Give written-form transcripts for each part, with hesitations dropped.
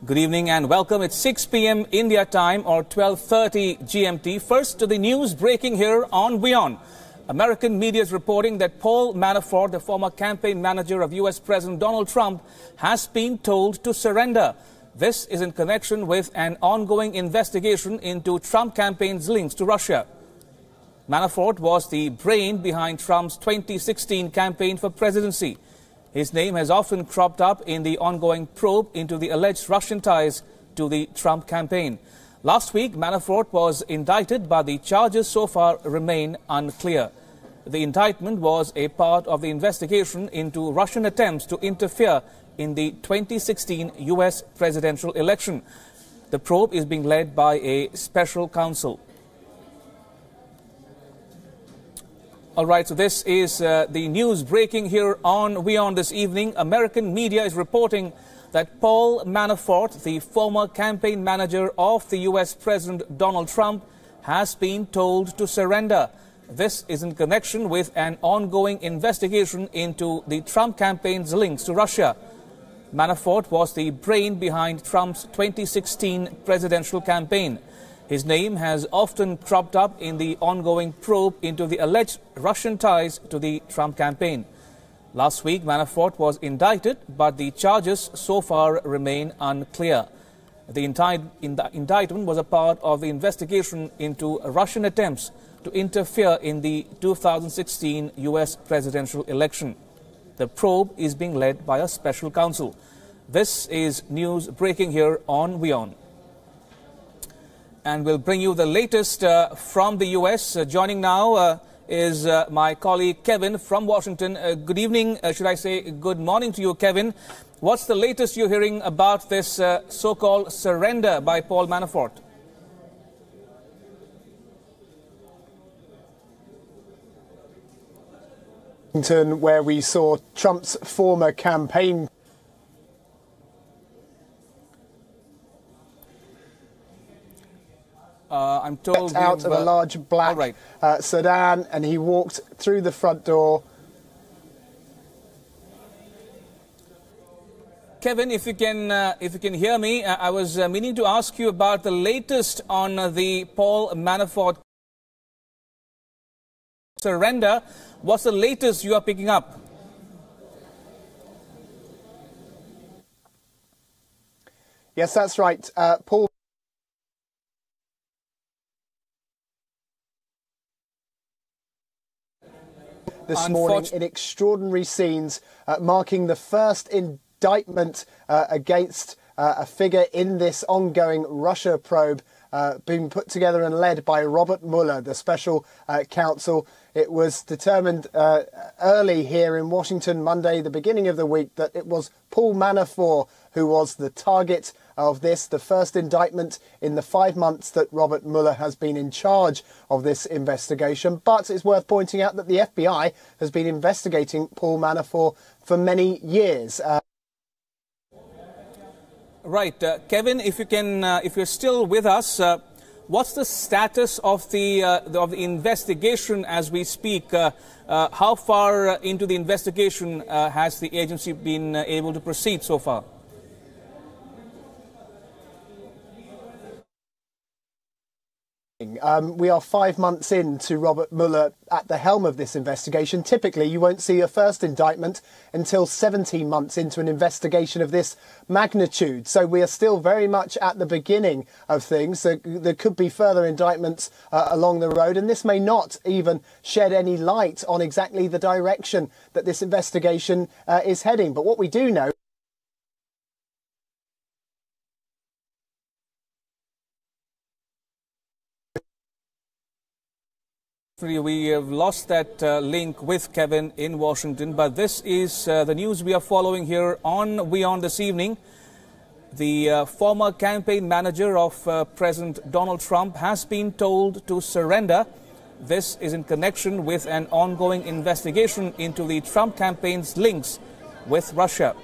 Good evening and welcome. It's 6 p.m. India time or 12:30 GMT. First to the news breaking here on WION. American media is reporting that Paul Manafort, the former campaign manager of U.S. President Donald Trump, has been told to surrender. This is in connection with an ongoing investigation into Trump campaign's links to Russia. Manafort was the brain behind Trump's 2016 campaign for presidency. His name has often cropped up in the ongoing probe into the alleged Russian ties to the Trump campaign. Last week, Manafort was indicted, but the charges so far remain unclear. The indictment was a part of the investigation into Russian attempts to interfere in the 2016 U.S. presidential election. The probe is being led by a special counsel. All right, so this is the news breaking here on WION this evening. American media is reporting that Paul Manafort, the former campaign manager of the U.S. President Donald Trump, has been told to surrender. This is in connection with an ongoing investigation into the Trump campaign's links to Russia. Manafort was the brain behind Trump's 2016 presidential campaign. His name has often cropped up in the ongoing probe into the alleged Russian ties to the Trump campaign. Last week, Manafort was indicted, but the charges so far remain unclear. The indictment was a part of the investigation into Russian attempts to interfere in the 2016 U.S. presidential election. The probe is being led by a special counsel. This is news breaking here on WION. And we'll bring you the latest from the U.S. Joining now is my colleague Kevin from Washington. Good evening, should I say good morning to you, Kevin. What's the latest you're hearing about this so-called surrender by Paul Manafort? Where we saw Trump's former campaign I'm told out of a large black sedan, and he walked through the front door. Kevin, if you can hear me, I was meaning to ask you about the latest on the Paul Manafort surrender. What's the latest you are picking up? Yes, that's right. Paul this morning in extraordinary scenes, marking the first indictment against a figure in this ongoing Russia probe being put together and led by Robert Mueller, the special counsel. It was determined early here in Washington Monday, the beginning of the week, that it was Paul Manafort who was the target of this, the first indictment in the 5 months that Robert Mueller has been in charge of this investigation. But it's worth pointing out that the FBI has been investigating Paul Manafort for many years. Right, Kevin, if you can, if you're still with us, what's the status of the investigation as we speak? How far into the investigation has the agency been able to proceed so far? We are 5 months into Robert Mueller at the helm of this investigation. Typically, you won't see a first indictment until 17 months into an investigation of this magnitude. So we are still very much at the beginning of things. There could be further indictments along the road, and this may not even shed any light on exactly the direction that this investigation is heading. But what we do know we have lost that link with Kevin in Washington, but this is the news we are following here on WION this evening. The former campaign manager of President Donald Trump has been told to surrender. This is in connection with an ongoing investigation into the Trump campaign's links with Russia.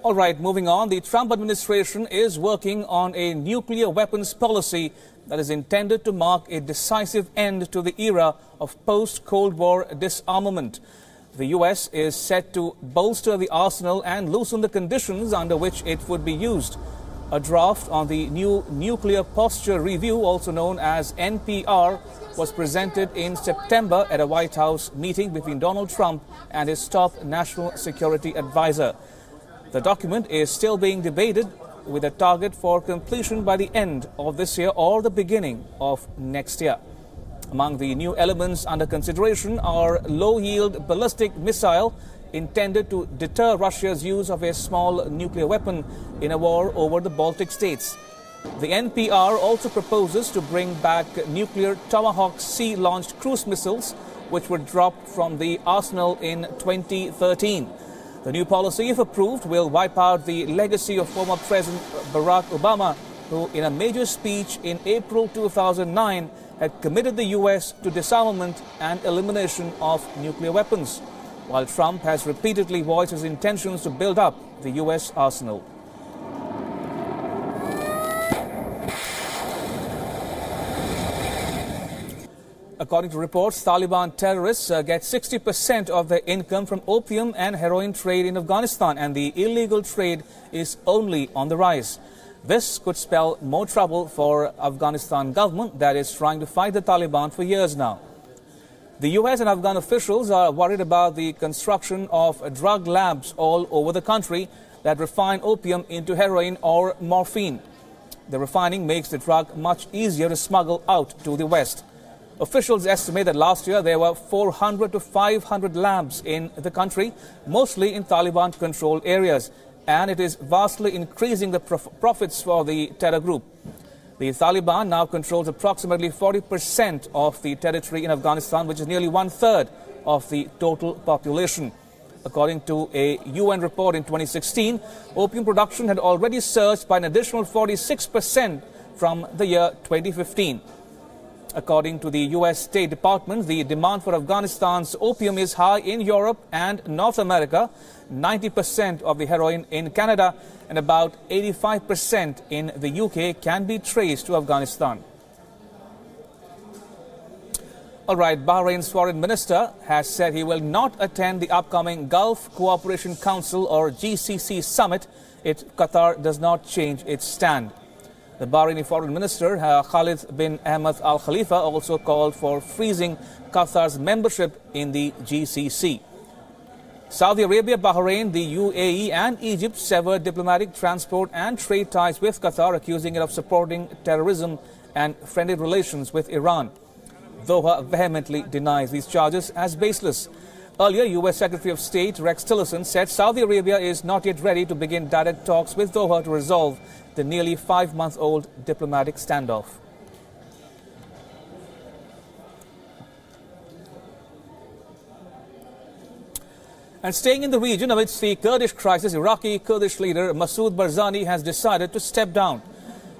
All right, moving on. The Trump administration is working on a nuclear weapons policy that is intended to mark a decisive end to the era of post-Cold War disarmament. The US is set to bolster the arsenal and loosen the conditions under which it would be used. A draft on the new Nuclear Posture Review, also known as NPR, was presented in September at a White House meeting between Donald Trump and his top national security advisor. The document is still being debated, with a target for completion by the end of this year or the beginning of next year. Among the new elements under consideration are low-yield ballistic missile intended to deter Russia's use of a small nuclear weapon in a war over the Baltic states. The NPR also proposes to bring back nuclear Tomahawk sea-launched cruise missiles, which were dropped from the arsenal in 2013. The new policy, if approved, will wipe out the legacy of former President Barack Obama, who in a major speech in April 2009 had committed the US to disarmament and elimination of nuclear weapons, while Trump has repeatedly voiced his intentions to build up the US arsenal. According to reports, Taliban terrorists get 60% of their income from opium and heroin trade in Afghanistan, and the illegal trade is only on the rise. This could spell more trouble for Afghanistan government that is trying to fight the Taliban for years now. The US and Afghan officials are worried about the construction of drug labs all over the country that refine opium into heroin or morphine. The refining makes the drug much easier to smuggle out to the West. Officials estimate that last year there were 400 to 500 labs in the country, mostly in Taliban-controlled areas, and it is vastly increasing the profits for the terror group. The Taliban now controls approximately 40% of the territory in Afghanistan, which is nearly one-third of the total population. According to a UN report in 2016, opium production had already surged by an additional 46% from the year 2015. According to the US State Department, the demand for Afghanistan's opium is high in Europe and North America, 90% of the heroin in Canada, and about 85% in the UK can be traced to Afghanistan. All right, Bahrain's foreign minister has said he will not attend the upcoming Gulf Cooperation Council or GCC summit if Qatar does not change its stand. The Bahraini foreign minister, Khalid bin Ahmed Al Khalifa, also called for freezing Qatar's membership in the GCC. Saudi Arabia, Bahrain, the UAE and Egypt severed diplomatic, transport and trade ties with Qatar, accusing it of supporting terrorism and friendly relations with Iran. Doha vehemently denies these charges as baseless. Earlier, U.S. Secretary of State Rex Tillerson said Saudi Arabia is not yet ready to begin direct talks with Doha to resolve the nearly 5-month-old diplomatic standoff. And staying in the region amidst the Kurdish crisis, Iraqi Kurdish leader Masoud Barzani has decided to step down.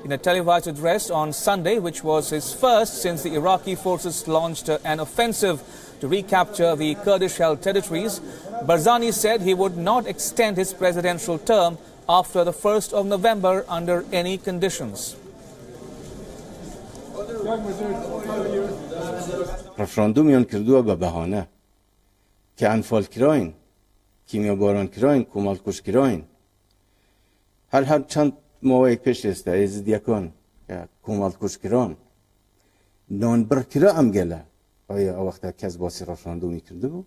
In a televised address on Sunday, which was his first since the Iraqi forces launched an offensive to recapture the Kurdish-held territories, Barzani said he would not extend his presidential term after the 1st of November under any conditions. رفراندومیان کردووە بە بەهانە کە ئەنفالکراین، کیمیابارانکراین، کۆمەڵکوژکراین. هەر چەند ماوەیەک پێش ئێستا ئێزیدیەکان کە کۆمەڵکوژکران نانبڕکرا ئەم گەلە ئایا ئەو وەختە کەس باسی ڕەفراندومی کردبوو؟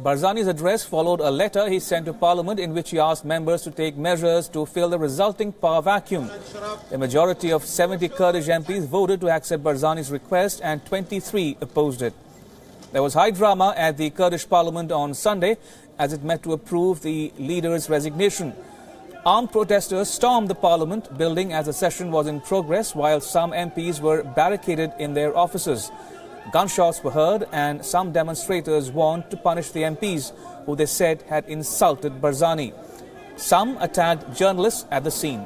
Barzani's address followed a letter he sent to Parliament in which he asked members to take measures to fill the resulting power vacuum. A majority of 70 Kurdish MPs voted to accept Barzani's request and 23 opposed it. There was high drama at the Kurdish Parliament on Sunday as it met to approve the leader's resignation. Armed protesters stormed the Parliament building as the session was in progress, while some MPs were barricaded in their offices. Gunshots were heard and some demonstrators warned to punish the MPs, who they said had insulted Barzani. Some attacked journalists at the scene.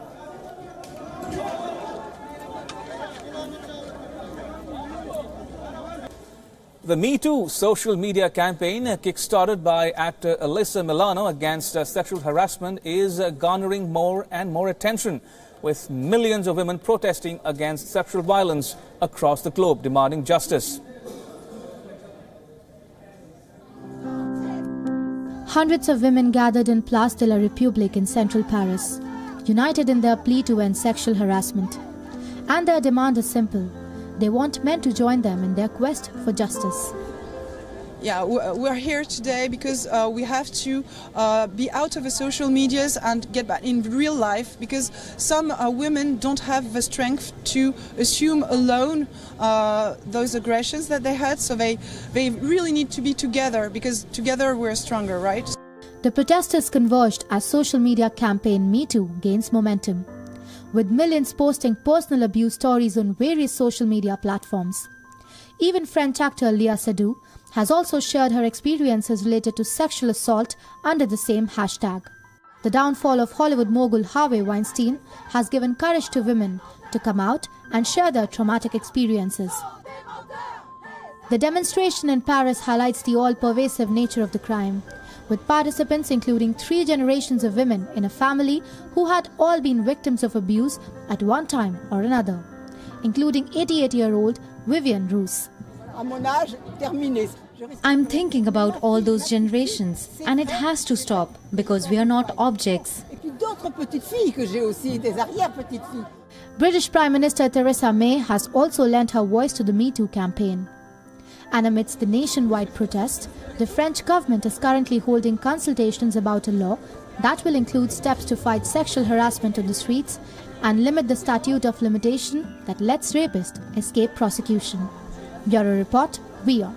The Me Too social media campaign, kick-started by actor Alyssa Milano against sexual harassment, is garnering more and more attention, with millions of women protesting against sexual violence across the globe, demanding justice. Hundreds of women gathered in Place de la République in central Paris, united in their plea to end sexual harassment. And their demand is simple. They want men to join them in their quest for justice. Yeah, we're here today because we have to be out of the social medias and get back in real life, because some women don't have the strength to assume alone those aggressions that they had, so they really need to be together, because together we're stronger, right? The protesters converged as social media campaign Me Too gains momentum, with millions posting personal abuse stories on various social media platforms. Even French actor Léa Seydoux has also shared her experiences related to sexual assault under the same hashtag. The downfall of Hollywood mogul Harvey Weinstein has given courage to women to come out and share their traumatic experiences. The demonstration in Paris highlights the all-pervasive nature of the crime, with participants including 3 generations of women in a family who had all been victims of abuse at one time or another, including 88-year-old Vivienne Roos. I'm thinking about all those generations, and it has to stop, because we are not objects. British Prime Minister Theresa May has also lent her voice to the Me Too campaign. And amidst the nationwide protest, the French government is currently holding consultations about a law that will include steps to fight sexual harassment on the streets and limit the statute of limitation that lets rapists escape prosecution. Bureau Report, WION.